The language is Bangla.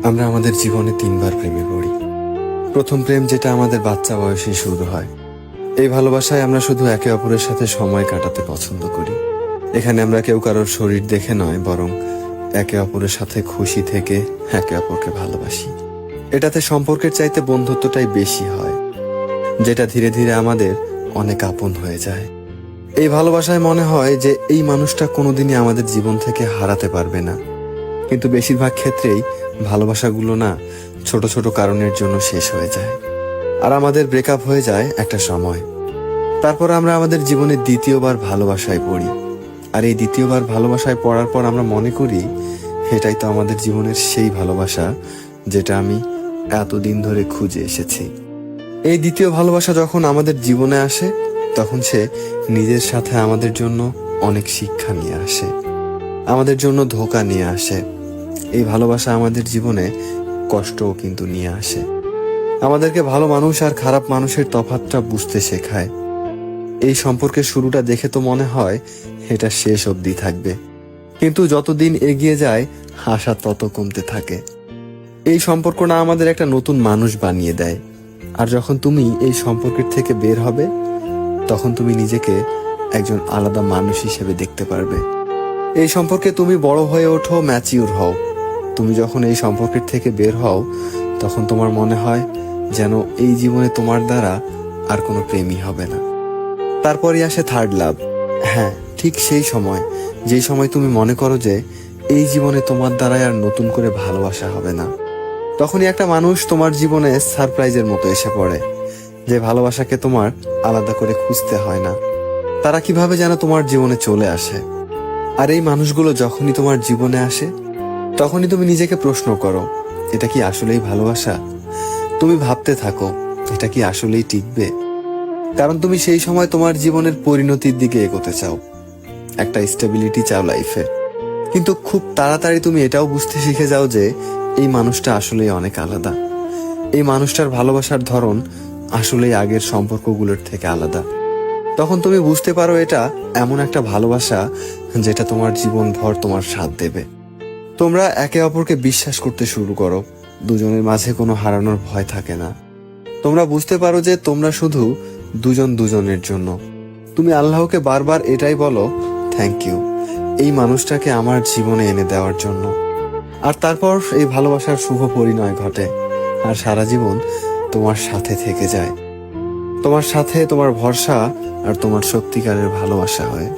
আমরা আমাদের জীবনে তিনবার প্রেমে পড়ি। প্রথম প্রেম, যেটা আমাদের বাচ্চা বয়সে শুরু হয়। এই ভালোবাসায় আমরা শুধু একে অপরের সাথে সময় কাটাতে পছন্দ করি। এখানে আমরা কেউ কারোর শরীর দেখে নয়, বরং একে অপরের সাথে খুশি থেকে একে অপরকে ভালোবাসি। এটাতে সম্পর্কের চাইতে বন্ধুত্বটাই বেশি হয়, যেটা ধীরে ধীরে আমাদের অনেক আপন হয়ে যায়। এই ভালোবাসায় মনে হয় যে এই মানুষটা কোনোদিনই আমাদের জীবন থেকে হারাতে পারবে না। কিন্তু বেশিরভাগ ক্ষেত্রেই ভালোবাসাগুলো না ছোট ছোট কারণের জন্য শেষ হয়ে যায়, আর আমাদের ব্রেকআপ হয়ে যায় একটা সময়। তারপর আমরা আমাদের জীবনে দ্বিতীয়বার ভালোবাসায় পড়ি, আর এই দ্বিতীয়বার ভালোবাসায় পড়ার পর আমরা মনে করি এটাই তো আমাদের জীবনের সেই ভালোবাসা যেটা আমি এতদিন ধরে খুঁজে এসেছি। এই দ্বিতীয় ভালোবাসা যখন আমাদের জীবনে আসে, তখন সে নিজের সাথে আমাদের জন্য অনেক শিক্ষা নিয়ে আসে, আমাদের জন্য ধোঁকা নিয়ে আসে। এই ভালোবাসা আমাদের জীবনে কষ্টও কিন্তু নিয়ে আসে, আমাদেরকে ভালো মানুষ আর খারাপ মানুষের তফাৎটা বুঝতে শেখায়। এই সম্পর্কের শুরুটা দেখে তো মনে হয় এটা শেষ অবধি থাকবে, কিন্তু যতদিন এগিয়ে যায় আশা তত কমতে থাকে। এই সম্পর্ক না আমাদের একটা নতুন মানুষ বানিয়ে দেয়, আর যখন তুমি এই সম্পর্কের থেকে বের হবে, তখন তুমি নিজেকে একজন আলাদা মানুষ হিসেবে দেখতে পারবে। এই সম্পর্কে তুমি বড় হয়ে ওঠো, ম্যাচিউর হও। তুমি যখন এই সম্পর্কের থেকে বের হও, তখন তোমার মনে হয় যেন এই জীবনে তোমার দ্বারা আর কোনো প্রেমই হবে না। তারপরই আসে থার্ড লাভ। হ্যাঁ, ঠিক সেই সময়, যেই সময় তুমি মনে করো যে এই জীবনে তোমার দ্বারাই আর নতুন করে ভালোবাসা হবে না। তখনই একটা মানুষ তোমার জীবনে সারপ্রাইজের মতো এসে পড়ে, যে ভালোবাসাকে তোমার আলাদা করে খুঁজতে হয় না। তারা কিভাবে যেন তোমার জীবনে চলে আসে। আর এই মানুষগুলো যখনই তোমার জীবনে আসে, তখনই তুমি নিজেকে প্রশ্ন করো, এটা কি আসলেই ভালোবাসা? তুমি ভাবতে থাকো, এটা কি আসলেই টিকবে? কারণ তুমি সেই সময় তোমার জীবনের পরিণতির দিকে এগোতে চাও, একটা স্টেবিলিটি চাও লাইফে। কিন্তু খুব তাড়াতাড়ি তুমি এটাও বুঝতে শিখে যাও যে এই মানুষটা আসলেই অনেক আলাদা। এই মানুষটার ভালোবাসার ধরন আসলেই আগের সম্পর্কগুলোর থেকে আলাদা। তখন তুমি বুঝতে পারো এটা এমন একটা ভালোবাসা যেটা তোমার জীবন ভর তোমার সাথ দেবে। তোমরা একে অপরকে বিশ্বাস করতে শুরু করো, দুজনের মাঝে কোনো হারানোর ভয় থাকে না। তোমরা বুঝতে পারো যে তোমরা শুধু দুজন দুজনের জন্য। তুমি আল্লাহকে বারবার এটাই বলো, থ্যাংক ইউ এই মানুষটাকে আমার জীবনে এনে দেওয়ার জন্য। আর তারপর এই ভালোবাসার শুভ পরিণয় ঘটে, আর সারা জীবন তোমার সাথে থেকে যায়। তোমার সাথে তোমার ভরসা আর তোমার সত্যিকারের ভালোবাসা হয়।